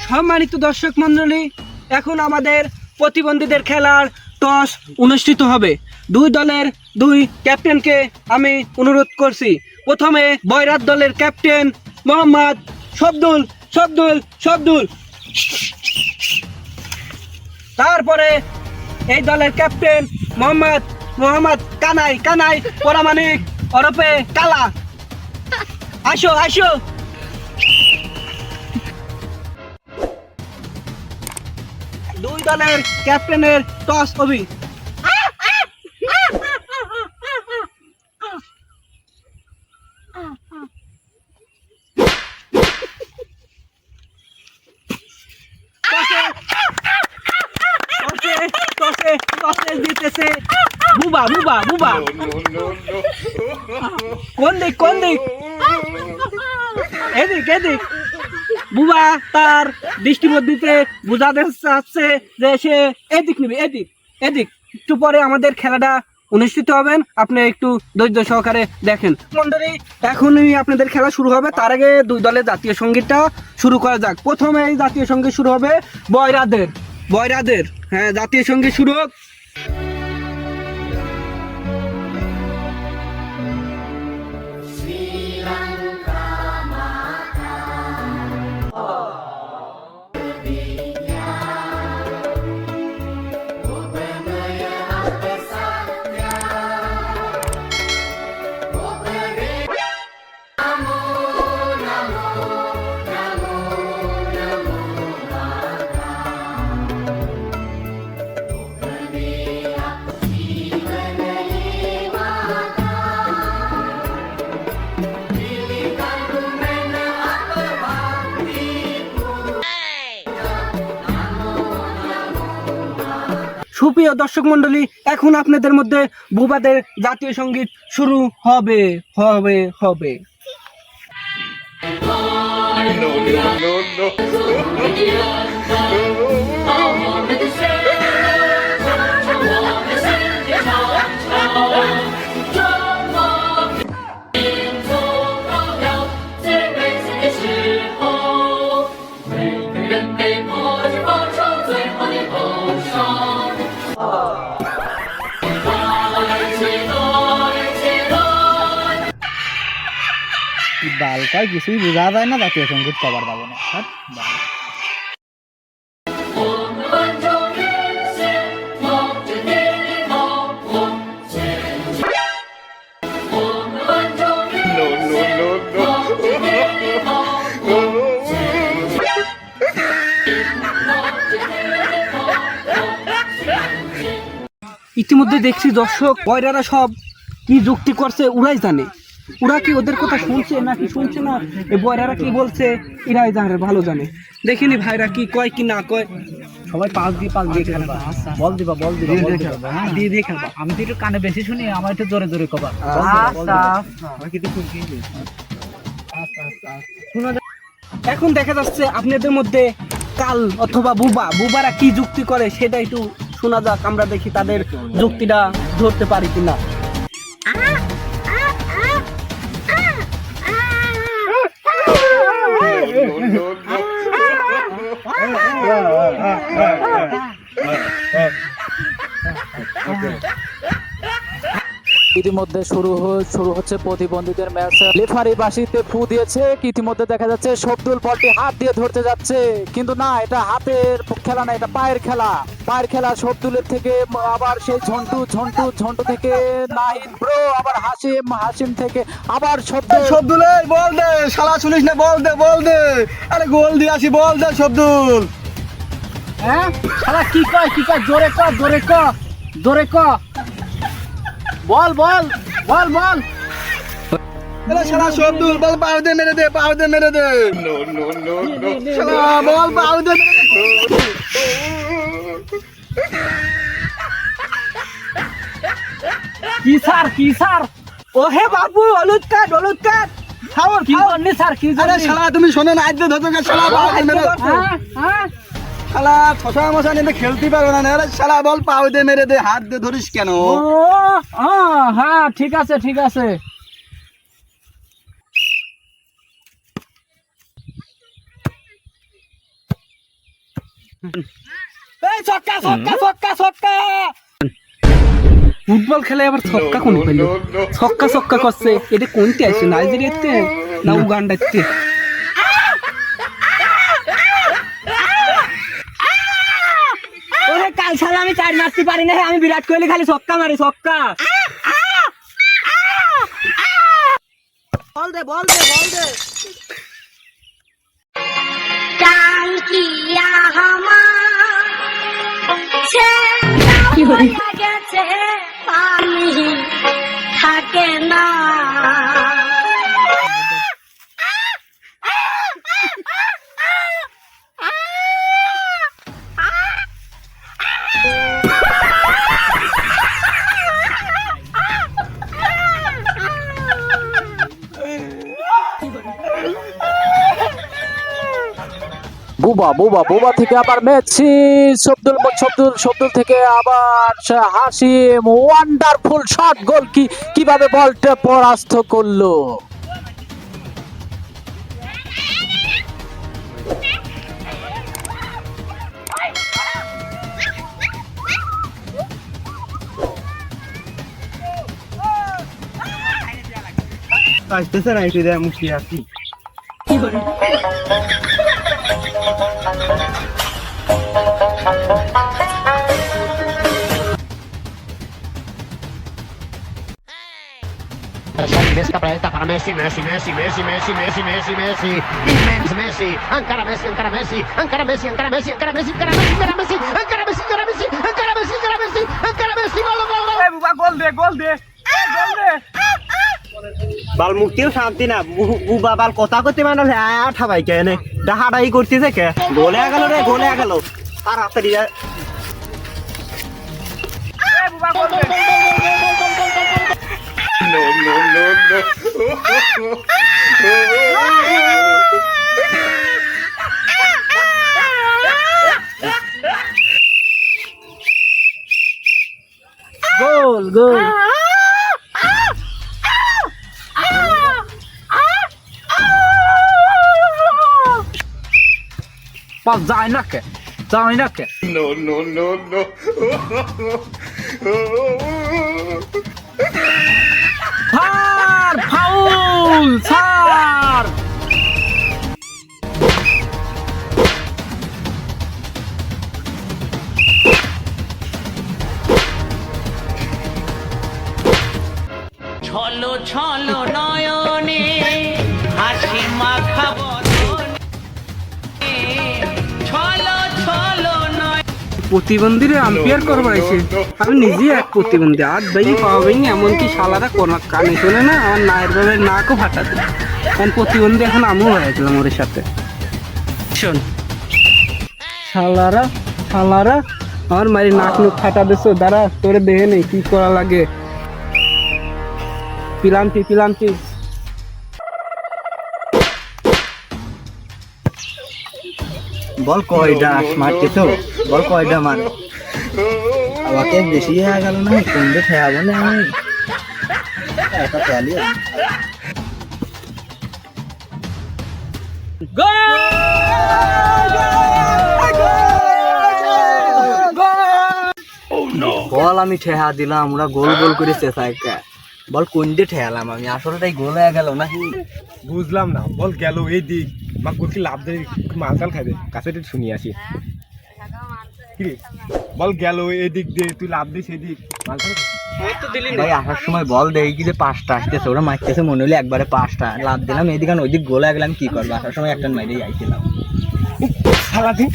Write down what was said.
সম্মানিত দর্শক মন্ডলী, এখন আমাদের প্রতিবন্ধীদের খেলার টস অনুষ্ঠিত হবে। দুই দলের দুই ক্যাপ্টেনকে আমি অনুরোধ করছি। প্রথমে বয়রাত দলের ক্যাপ্টেন মোহাম্মদ শব্দুল শব্দুল শব্দুল, তারপরে এই দলের ক্যাপ্টেন মোহাম্মদ মোহাম্মদ কানাই কানাই পরামানিক ওরফে কালা। আসো আসো। দুই দলের ক্যাপ্টেনের টস অভি। দিতেছে বুবা বুবা বুবা। কোন দিক কোন দিক? এদিক এদিক। বুবা তার দৃষ্টিবদ্ধতে বোঝাতে চাচ্ছে যে সে এদিক নিবে, এদিক এদিক। একটু পরে আমাদের খেলাটা অনুষ্ঠিত হবেন, আপনি একটু ধৈর্য সহকারে দেখেন। মন্ডলী, এখনই আপনাদের খেলা শুরু হবে। তার আগে দুই দলের জাতীয় সঙ্গীতটা শুরু করা যাক। প্রথমে এই জাতীয় সঙ্গীত শুরু হবে বয়রাদের। বয়রাদের হ্যাঁ, জাতীয় সঙ্গীত শুরু হোক। সুপ্রিয় দর্শক মন্ডলী, এখন আপনাদের মধ্যে বুবাদের জাতীয় সঙ্গীত শুরু হবে হবে হবে। বালকায় কিছুই বোঝা যায় না, জাতীয় সঙ্গীত কবার পাবো না। ইতিমধ্যে দেখছি দর্শক বয়রারা সব কি যুক্তি করছে ওরাই জানে। ওরা কি ওদের কথা শুনছে নাকি শুনছে না, এই বয়রারা কি বলছে এরাই জানে, ভালো জানে। দেখিনি ভাইরা কি কয় কি না কয়। সবাই পাস দিয়ে খেলবা, বল দিবা দিয়ে দিয়ে খেলবা। আমি তো একটু কানে বেশি শুনি, আমার একটু জোরে জোরে কবা। এখন দেখা যাচ্ছে আপনাদের মধ্যে কাল অথবা বুবা, বুবারা কি যুক্তি করে সেটা একটু শোনা যাক। আমরা দেখি তাদের যুক্তিটা ধরতে পারি কিনা। ইতিমধ্যে শুরু হচ্ছে প্রতিবন্ধীদের ম্যাচ। রেফারি বাঁশিতে ফু দিয়েছে। ইতিমধ্যে দেখা যাচ্ছে শব্দুল বলটি হাত দিয়ে ধরতে যাচ্ছে, কিন্তু না, এটা হাতের খেলা না, এটা পায়ের খেলা। পায়ের খেলা। শব্দুলের থেকে আবার সেই ঝন্টু থেকে নাহিদ ব্রো, আবার হাসিম থেকে আবার শব্দুল বল দে, শালা শুনিস না, বল দে। আরে গোল দিয়ে আসি, বল দে শব্দুল। হ্যাঁ শালা কি কয় জোরে ক বল শালা শব্দুল বল, পাও দে মেরে দে। শালা বল পাও দে মেরে দে। কি স্যার ও হে বাবু, হলুদ কার্ড কি করনি স্যার? কি আরে শালা তুমি শোনো না, আজ ধরতে শালা শালা ঠসা মশা নিয়ে খেলতে পারবে না আরে শালা বল পাও দিয়ে মেরে দে হাত দিয়ে ধরিস কেন ও হ্যাঁ ঠিক আছে ঠিক আছে। এই ছক্কা ছক্কা ছক্কা ছক্কা ফুটবল খেলে আবার ছক্কা কোন পেল ছক্কা ছক্কা করছে এটা কোনতে আছে নাইজেরিয়াতে না উগান্ডাতে ওরে কাল শালা আমি চার মারতে পারি না আমি বিরাট কোহলি খালি ছক্কা মারি ছক্কা বল দে বল দে বল দে কাল কিয়া কি গেছে পানি থাকে না বুবা বুবা বুবা থেকে আবার মেসি শব্দুল শব্দুল শব্দুল থেকে আবার হাসিম ওয়ান্ডারফুল শট গোল কিভাবে বলটা পরাস্ত করলো। আসতেছে না একটু দেয় মুখি আসি Messi presta para Messi, Messi, Messi, Messi, Messi, Messi, Messi, Messi, immens Messi, encara Messi, encara Messi, encara Messi, encara Messi, encara Messi, encara Messi, encara Messi, encara Messi, encara Messi, encara Messi, encara Messi, encara Messi, gol, gol, gol. এই বুবা গোল দে গোল দে গোল দে বাল মুক্তিও শান্তি না বুবা বাল কথা করতে মানে আঠা ভাই কেন হাড়াই করতেছে কে গোলে গেল রে গোলে গেল তাড়াতাড়ি এই বুবা গোল দে গোল গোল পাস যায় না কে যায় না কে ফার ফাউল ফার ছলো ছলো নয়নে হাসি মাখা বদনে ছলো ছলো নয় প্রতিবন্ধীরে আম্পায়ার করবার আছে আমি নিজে এক প্রতিবন্ধী আর ভাই পাবেন এমনকি শালারা কোনো কানে শোনে না আমার নায়ের বাবার নাকও ফাটাতে কারণ প্রতিবন্ধী এখন আমিও হয়েছিলাম ওর সাথে শোন শালারা শালারা আমার মায়ের নাক মুখ ফাটা দিছো দাঁড়া তোরে দেহে নেই কি করা লাগে পিলান্তি পিলান্তি বল কয়টা মারতে তো বল কয়টা মান আমাকে বেশি হয়ে গেল না কোনটা খেয়াবো না আমি একটা খেয়ালি বল আমি ঠেহা দিলাম ওরা গোল গোল করে চেঁচাইকা বল কোন দিয়ে ঠেয়ালাম আমি আসলে গোল হয়ে গেল না বুঝলাম না বল গেল এই দিক মা গোলকি লাভ দেয় মালটাল খাই দে কাছে শুনি আসি কি বল গেল এই দিক দিয়ে তুই লাভ দিস এই দিক মালটাল ভাই আসার সময় বল দেই কি যে পাঁচটা আসতেছে ওরা মারতেছে মনে হলে একবারে পাঁচটা লাভ দিলাম এদিকে ওই দিক গোল হয়ে গেলাম কি করবো আসার সময় একটা মাইরেই আইছিলাম সারাদিন